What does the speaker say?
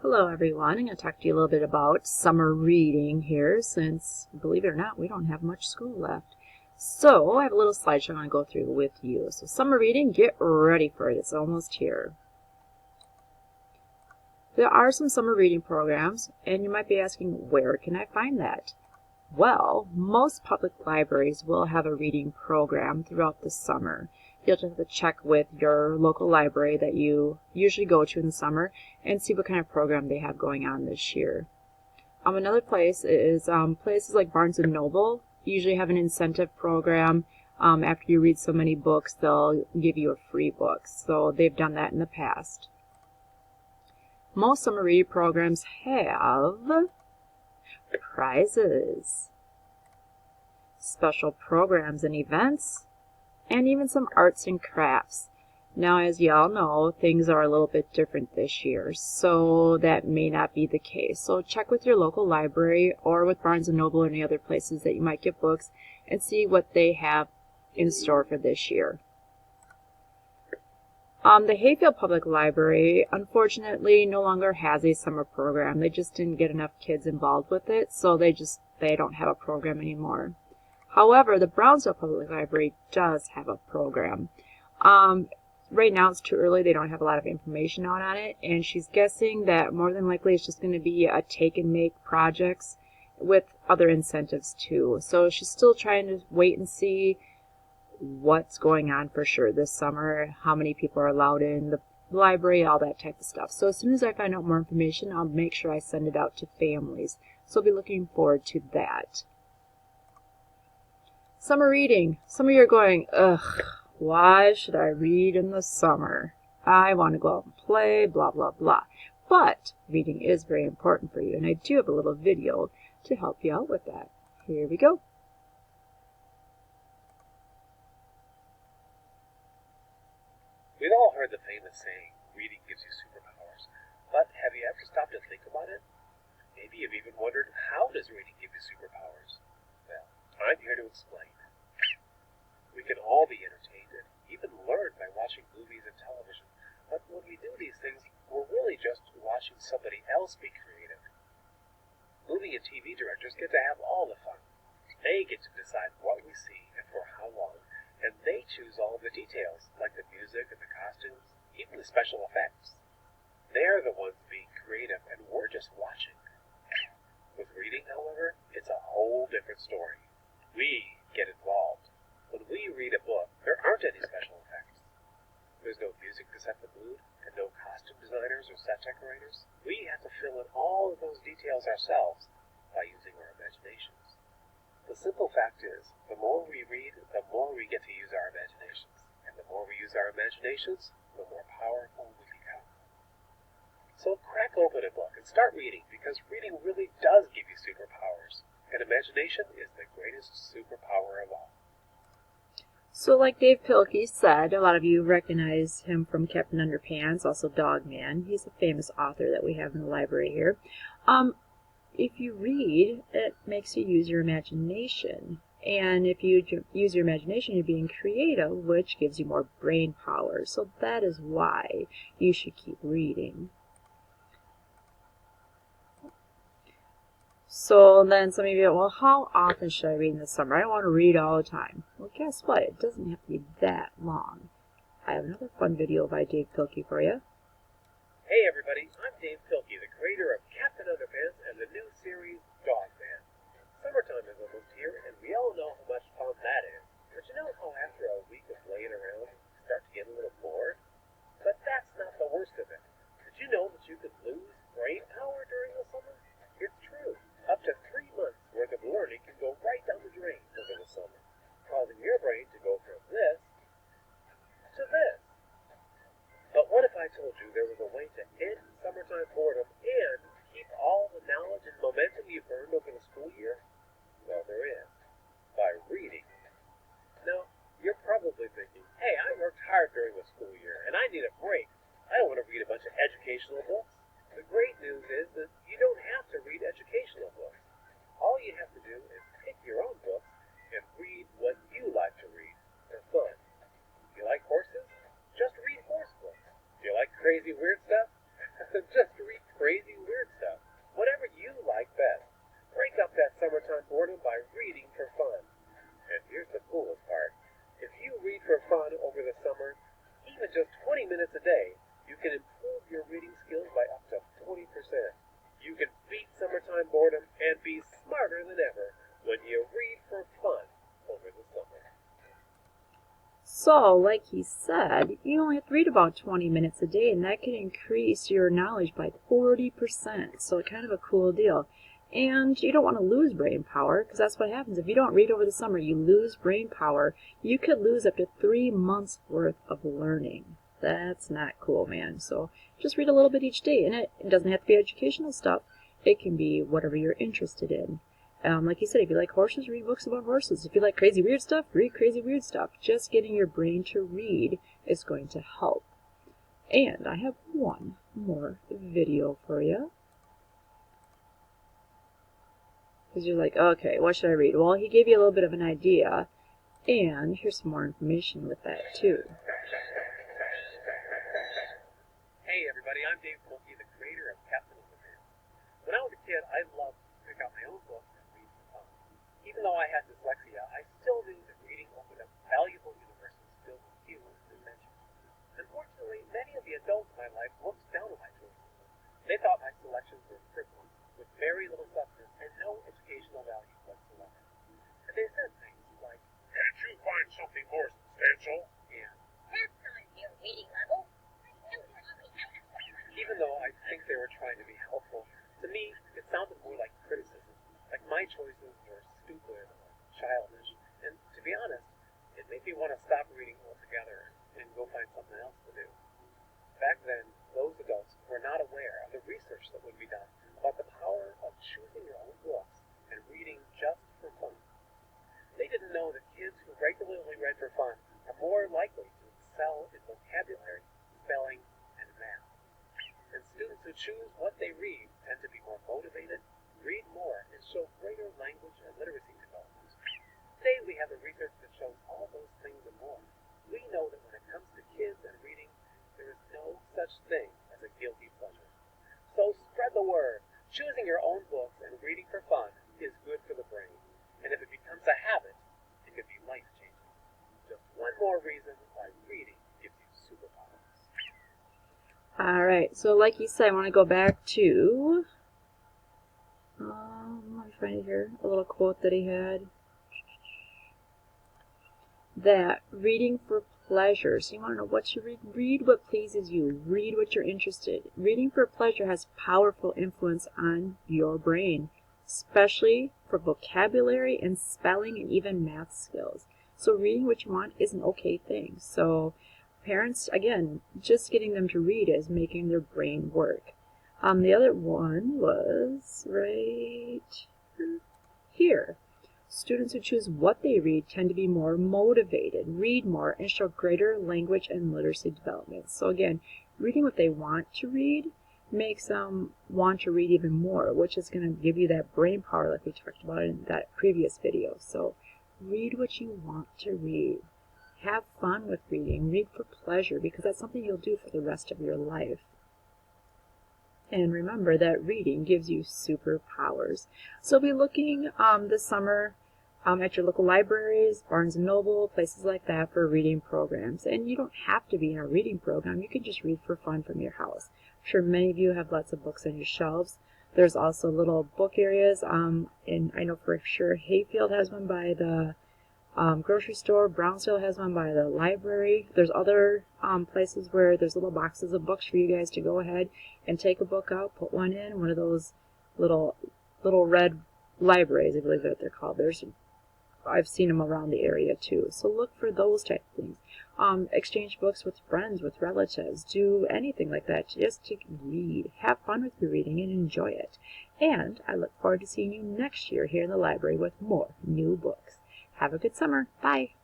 Hello everyone, I'm going to talk to you a little bit about summer reading here since, believe it or not, we don't have much school left. So I have a little slideshow I'm going to go through with you. So summer reading, get ready for it, it's almost here. There are some summer reading programs and you might be asking, where can I find that? Well, most public libraries will have a reading program throughout the summer. You'll just have to check with your local library that you usually go to in the summer and see what kind of program they have going on this year. Another place is places like Barnes & Noble usually have an incentive program. After you read so many books, they'll give you a free book. So they've done that in the past. Most summer reading programs have prizes, special programs and events, and even some arts and crafts. Now, as you all know, things are a little bit different this year, so that may not be the case. So check with your local library or with Barnes & Noble or any other places that you might get books and see what they have in store for this year. The Hayfield Public Library, unfortunately, no longer has a summer program. They just didn't get enough kids involved with it, so they don't have a program anymore. However, the Brownsville Public Library does have a program. Right now it's too early. They don't have a lot of information out on it, and she's guessing that more than likely it's just going to be a take and make projects with other incentives too. So she's still trying to wait and see what's going on for sure this summer, how many people are allowed in the library, all that type of stuff. So as soon as I find out more information, I'll make sure I send it out to families. So I'll be looking forward to that. Summer reading. Some of you are going, ugh, why should I read in the summer? I want to go out and play, blah, blah, blah. But reading is very important for you, and I do have a little video to help you out with that. Here we go. We've all heard the famous saying, reading gives you superpowers. But have you ever stopped to think about it? Maybe you've even wondered, how does reading give you superpowers? Well, I'm here to explain. We can all be entertained and even learn by watching movies and television. But when we do these things, we're really just watching somebody else be creative. Movie and TV directors get to have all the fun. They get to decide what we see and for how long. And they choose all of the details, like the music and the costumes, even the special effects. They're the ones being creative, and we're just watching. With reading, however, it's a whole different story. We get involved. When we read a book, there aren't any special effects. There's no music to set the mood, and no costume designers or set decorators. We have to fill in all of those details ourselves by using our imaginations. The simple fact is, the more we read, the more we get to use our imaginations. And the more we use our imaginations, the more powerful we become. So crack open a book and start reading, because reading really does give you superpowers. And imagination is the greatest superpower of all. So like Dave Pilkey said, a lot of you recognize him from Captain Underpants, also Dog Man. He's a famous author that we have in the library here. If you read, it makes you use your imagination. And if you use your imagination, you're being creative, which gives you more brain power. So that is why you should keep reading. So then some of you, well, how often should I read in the summer? I don't want to read all the time. Well, guess what? It doesn't have to be that long. I have another fun video by Dave Pilkey for you. Hey everybody, I'm Dave Pilkey, the creator of Captain Underpants and the new series Dog Man. Summertime is almost here, and we all know how much fun that is. But you know how after a week of laying around, you start to get a little bored? But that's not the worst of it. Did you know that you could lose brain power during the summer? It's true. Up to 3 months worth of learning can go right down the drain over the summer, causing your brain to go from this to this. But what if I told you there was a way to end summertime boredom and keep all the knowledge and momentum you've earned over the school year? Well, there is. By reading. Now, you're probably thinking, hey, I worked hard during the school year, and I need a break. I don't want to read a bunch of educational books. The great news is that you don't have to read educational books. All you have to do is pick your own books and read what you like to read for fun. If you like horses, just read horse books. Do you like crazy weird stuff? Just read crazy, weird stuff. Whatever you like best. Break up that summertime boredom by reading for fun. And here's the coolest part. If you read for fun over the summer, even just 20 minutes a day, you can improve your reading skills by up to 40%. You can beat summertime boredom and be smarter than ever when you read for fun over the summer. So, like he said, you only have to read about 20 minutes a day, and that can increase your knowledge by 40%. So, kind of a cool deal. And you don't want to lose brain power, because that's what happens. If you don't read over the summer, you lose brain power. You could lose up to 3 months worth of learning. That's not cool, man. So just read a little bit each day. And it doesn't have to be educational stuff. It can be whatever you're interested in. Like you said, if you like horses, read books about horses. If you like crazy weird stuff, read crazy weird stuff. Just getting your brain to read is going to help. And I have one more video for you. Because you're like, okay, what should I read? Well, he gave you a little bit of an idea. And here's some more information with that, too. Hey everybody, I'm Dave Polke, the creator of Captain of the Pants. When I was a kid, I loved to pick out my own books and read for fun. Even though I had dyslexia, I still knew that reading opened up valuable universes filled with humor and adventure. Unfortunately, many of the adults in my life looked down on my choices. They thought my selections were frivolous, with very little substance and no educational value whatsoever. And they said things like, "Can't you find something more substantial?" And "That's not your reading level." even though I think they were trying to be helpful, to me, it sounded more like criticism, like my choices were stupid or childish, and to be honest, it made me want to stop reading altogether and go find something else to do. Back then, those adults were not aware of the research that would be done about the power of choosing your own books and reading just for fun. They didn't know that kids who regularly read for fun are more likely to excel in vocabulary, spelling, and math. And students who choose what they read tend to be more motivated, read more, and show greater language and literacy development. Today we have the research that shows all those things and more. We know that when it comes to kids and reading, there is no such thing as a guilty pleasure. So spread the word. Choosing your own books and reading for fun is good for the brain. And if it becomes a habit, it can be life-changing. Just one more reason why reading gives you superpowers. Alright, so like you said, I want to go back to, let me find it here, a little quote that he had. That reading for pleasure. So you want to know what you read? Read what pleases you. Read what you're interested in. Reading for pleasure has powerful influence on your brain, especially for vocabulary and spelling and even math skills. So reading what you want is an okay thing. So parents, again, just getting them to read is making their brain work. The other one was right here. Students who choose what they read tend to be more motivated, read more, and show greater language and literacy development. So again, reading what they want to read makes them want to read even more, which is going to give you that brain power like we talked about in that previous video. So read what you want to read. Have fun with reading. Read for pleasure, because that's something you'll do for the rest of your life. And remember that reading gives you superpowers. So be looking this summer at your local libraries, Barnes & Noble, places like that for reading programs. And you don't have to be in a reading program. You can just read for fun from your house. I'm sure many of you have lots of books on your shelves. There's also little book areas. And I know for sure Hayfield has one by the grocery store. Brownsville has one by the library. There's other places where there's little boxes of books for you guys to go ahead and take a book out, put one in one of those little red libraries, I believe that they're called. I've seen them around the area too. So look for those type of things. Exchange books with friends, with relatives. Do anything like that. Just to read. Have fun with your reading and enjoy it. And I look forward to seeing you next year here in the library with more new books. Have a good summer. Bye.